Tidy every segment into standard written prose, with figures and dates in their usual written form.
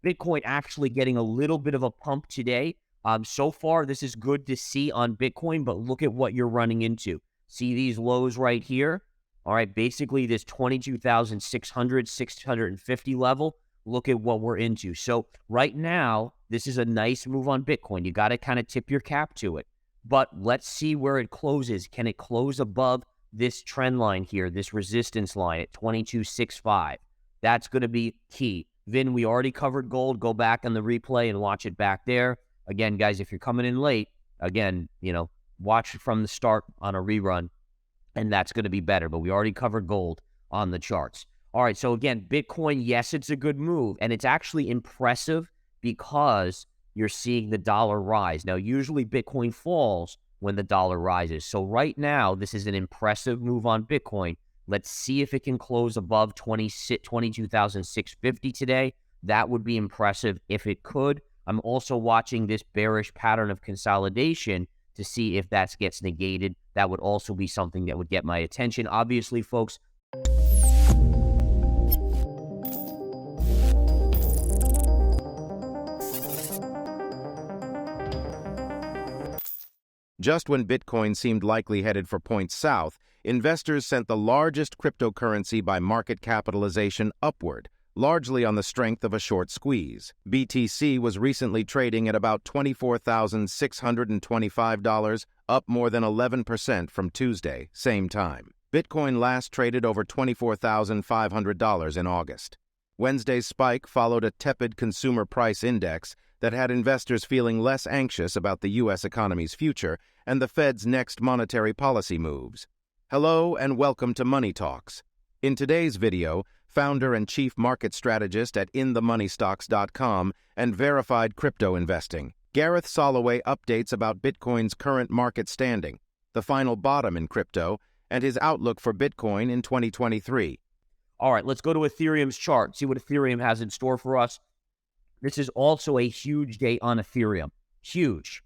Bitcoin actually getting a little bit of a pump today. So far, this is good to see on Bitcoin, but look at what you're running into. See these lows right here? All right, basically this 22,600, 650 level. Look at what we're into. So right now, this is a nice move on Bitcoin. You got to kind of tip your cap to it. But let's see where it closes. Can it close above this trend line here, this resistance line at 22.65? That's going to be key. Vin, we already covered gold. Go back on the replay and watch it back there. Again, guys, if you're coming in late, again, watch it from the start on a rerun, and that's going to be better. But we already covered gold on the charts. All right, so again, Bitcoin, yes, it's a good move, and it's actually impressive because you're seeing the dollar rise. Now, usually Bitcoin falls when the dollar rises. So right now, this is an impressive move on Bitcoin. Let's see if it can close above 22,650 today. That would be impressive if it could. I'm also watching this bearish pattern of consolidation to see if that gets negated. That would also be something that would get my attention. Obviously, folks, just when Bitcoin seemed likely headed for points south, investors sent the largest cryptocurrency by market capitalization upward, largely on the strength of a short squeeze. BTC was recently trading at about $24,625, up more than 11% from Tuesday, same time. Bitcoin last traded over $24,500 in August. Wednesday's spike followed a tepid consumer price index that had investors feeling less anxious about the U.S. economy's future and the Fed's next monetary policy moves. Hello and welcome to Money Talks. In today's video, founder and chief market strategist at InTheMoneyStocks.com and Verified Crypto Investing, Gareth Soloway updates about Bitcoin's current market standing, the final bottom in crypto, and his outlook for Bitcoin in 2023. All right, let's go to Ethereum's chart, see what Ethereum has in store for us. This is also a huge day on Ethereum. Huge.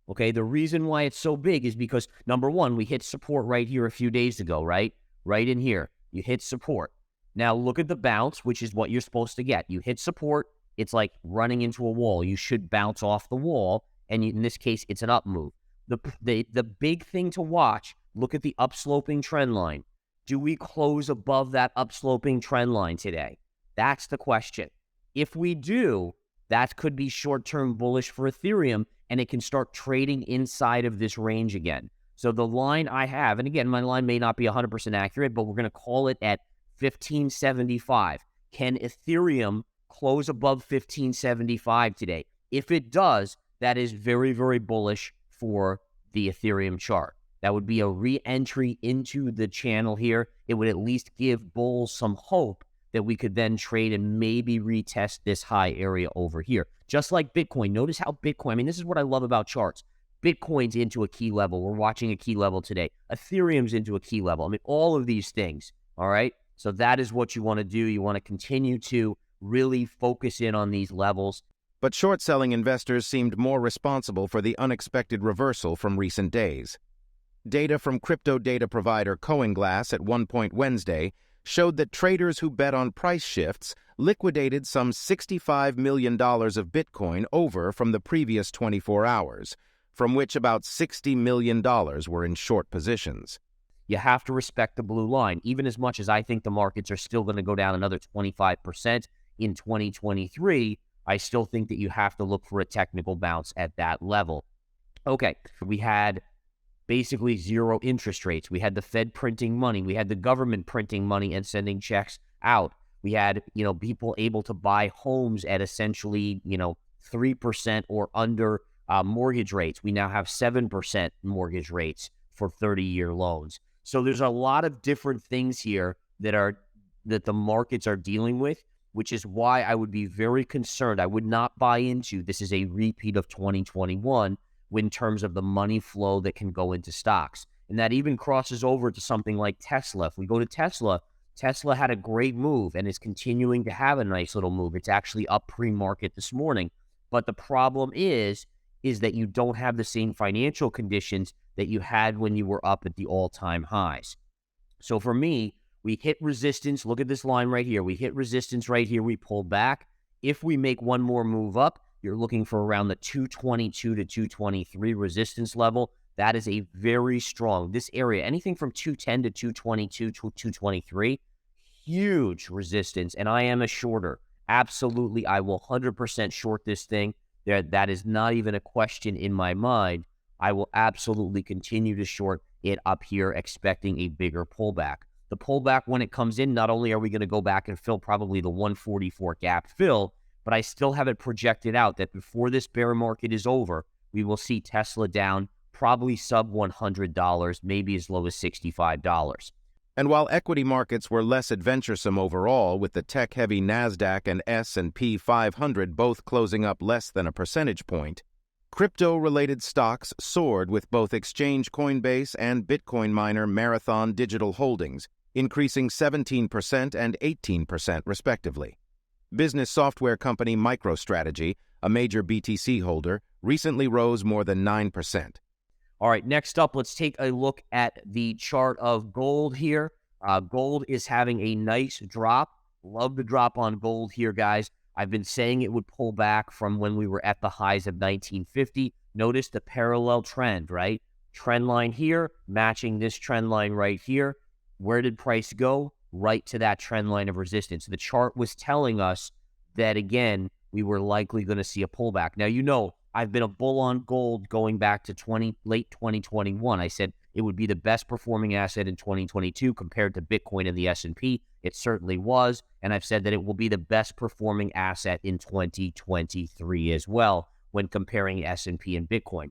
Okay, the reason why it's so big is because, number one, we hit support right here a few days ago, right? Right in here. You hit support. Now look at the bounce, which is what you're supposed to get. You hit support, it's like running into a wall. You should bounce off the wall, and in this case, it's an up move. The big thing to watch, look at the upsloping trend line. Do we close above that upsloping trend line today? That's the question. If we do, that could be short-term bullish for Ethereum, and it can start trading inside of this range again. So the line I have, and again, my line may not be 100% accurate, but we're going to call it at 1575. Can Ethereum close above 1575 today? If it does, that is very, very bullish for the Ethereum chart. That would be a re-entry into the channel here. It would at least give bulls some hope that we could then trade and maybe retest this high area over here. Just like Bitcoin. Notice how Bitcoin, I mean, this is what I love about charts. Bitcoin's into a key level. We're watching a key level today. Ethereum's into a key level. I mean, all of these things, all right? So that is what you want to do. You want to continue to really focus in on these levels. But short-selling investors seemed more responsible for the unexpected reversal from recent days. Data from crypto data provider CoinGlass at one point Wednesday showed that traders who bet on price shifts liquidated some $65 million of Bitcoin over from the previous 24 hours, from which about $60 million were in short positions. You have to respect the blue line, even as much as I think the markets are still going to go down another 25% in 2023. I still think that you have to look for a technical bounce at that level. Okay, we had basically zero interest rates. We had the Fed printing money. We had the government printing money and sending checks out. We had, people able to buy homes at essentially, 3% or under mortgage rates. We now have 7% mortgage rates for 30-year loans. So there's a lot of different things here that the markets are dealing with, which is why I would be very concerned. I would not buy into this is a repeat of 2021 in terms of the money flow that can go into stocks. And that even crosses over to something like Tesla. If we go to Tesla, Tesla had a great move and is continuing to have a nice little move. It's actually up pre-market this morning. But the problem is that you don't have the same financial conditions that you had when you were up at the all-time highs. So for me, we hit resistance. Look at this line right here. We hit resistance right here. We pulled back. If we make one more move up, you're looking for around the 222 to 223 resistance level. That is a very strong, this area, anything from 210 to 222 to 223, huge resistance. And I am a shorter. Absolutely, I will 100% short this thing. That is not even a question in my mind. I will absolutely continue to short it up here, expecting a bigger pullback. The pullback, when it comes in, not only are we going to go back and fill probably the 144 gap fill, but I still have it projected out that before this bear market is over, we will see Tesla down probably sub $100, maybe as low as $65. And while equity markets were less adventuresome overall, with the tech-heavy Nasdaq and S&P 500 both closing up less than a percentage point, crypto-related stocks soared, with both exchange Coinbase and Bitcoin miner Marathon Digital Holdings increasing 17% and 18% respectively. Business software company MicroStrategy, a major BTC holder, recently rose more than 9%. All right, next up, let's take a look at the chart of gold here. Gold is having a nice drop. Love the drop on gold here, guys. I've been saying it would pull back from when we were at the highs of 1950. Notice the parallel trend, right? Trend line here, matching this trend line right here. Where did price go? Right to that trend line of resistance. The chart was telling us that, again, we were likely going to see a pullback. Now, you know, I've been a bull on gold going back to late 2021. I said it would be the best performing asset in 2022 compared to Bitcoin and the S&P. It certainly was. And I've said that it will be the best performing asset in 2023 as well when comparing S&P and Bitcoin.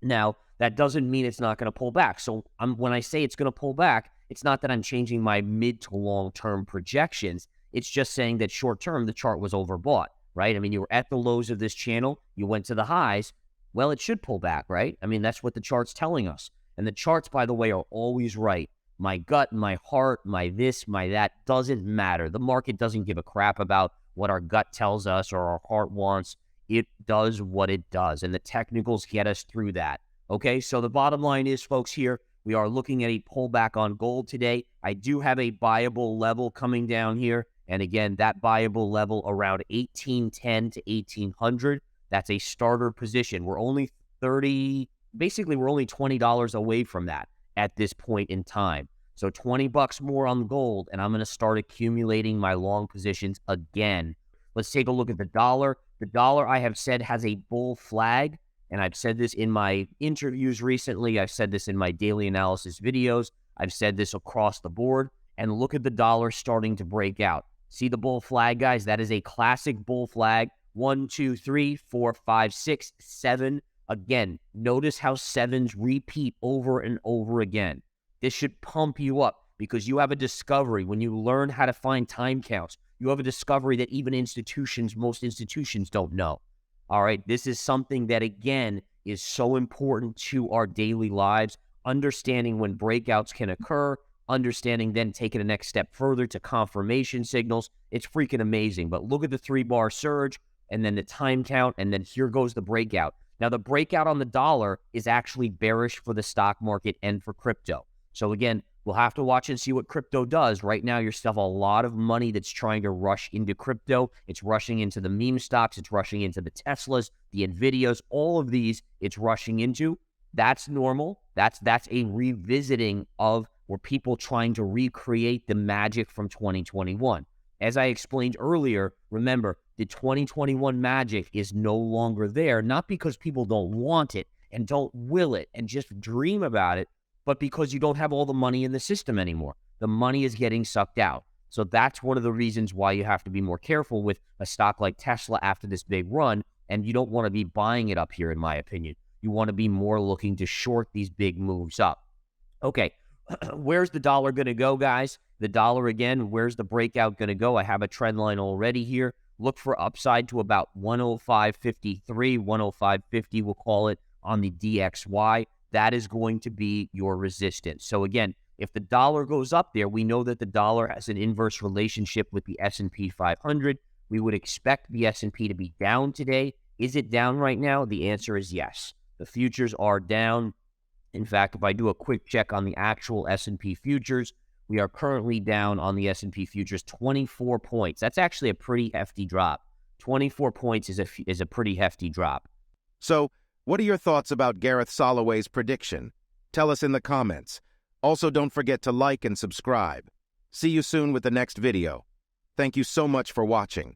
Now, that doesn't mean it's not going to pull back. So when I say it's going to pull back, it's not that I'm changing my mid to long-term projections. It's just saying that short-term, the chart was overbought, right? I mean, you were at the lows of this channel. You went to the highs. Well, it should pull back, right? I mean, that's what the chart's telling us. And the charts, by the way, are always right. My gut, my heart, my this, my that doesn't matter. The market doesn't give a crap about what our gut tells us or our heart wants. It does what it does. And the technicals get us through that. Okay, so the bottom line is, folks, here, we are looking at a pullback on gold today. I do have a buyable level coming down here. And again, that buyable level around 1810 to 1800, that's a starter position. We're only we're only $20 away from that at this point in time. So $20 more on gold, and I'm going to start accumulating my long positions again. Let's take a look at the dollar. The dollar, I have said, has a bull flag. And I've said this in my interviews recently. I've said this in my daily analysis videos. I've said this across the board. And look at the dollar starting to break out. See the bull flag, guys? That is a classic bull flag. 1, 2, 3, 4, 5, 6, 7. Again, notice how sevens repeat over and over again. This should pump you up because you have a discovery. When you learn how to find time counts, you have a discovery that even most institutions don't know. All right, this is something that, again, is so important to our daily lives. Understanding when breakouts can occur, understanding then taking the next step further to confirmation signals. It's freaking amazing. But look at the 3-bar surge and then the time count, and then here goes the breakout. Now, the breakout on the dollar is actually bearish for the stock market and for crypto. So again, we'll have to watch and see what crypto does. Right now, you still have a lot of money that's trying to rush into crypto. It's rushing into the meme stocks. It's rushing into the Teslas, the NVIDIAs, all of these it's rushing into. That's normal. That's a revisiting of where people trying to recreate the magic from 2021. As I explained earlier, remember, the 2021 magic is no longer there, not because people don't want it and don't will it and just dream about it, but because you don't have all the money in the system anymore. The money is getting sucked out. So that's one of the reasons why you have to be more careful with a stock like Tesla after this big run, and you don't want to be buying it up here, in my opinion. You want to be more looking to short these big moves up. Okay, where's the dollar going to go, guys? The dollar, again, where's the breakout going to go? I have a trend line already here. Look for upside to about 105.53, 105.50, we'll call it, on the DXY. That is going to be your resistance. So again, if the dollar goes up there, we know that the dollar has an inverse relationship with the S&P 500. We would expect the S&P to be down today. Is it down right now? The answer is yes. The futures are down. In fact, if I do a quick check on the actual S&P futures, we are currently down on the S&P futures 24 points. That's actually a pretty hefty drop. 24 points is a pretty hefty drop. So, what are your thoughts about Gareth Soloway's prediction? Tell us in the comments. Also, don't forget to like and subscribe. See you soon with the next video. Thank you so much for watching.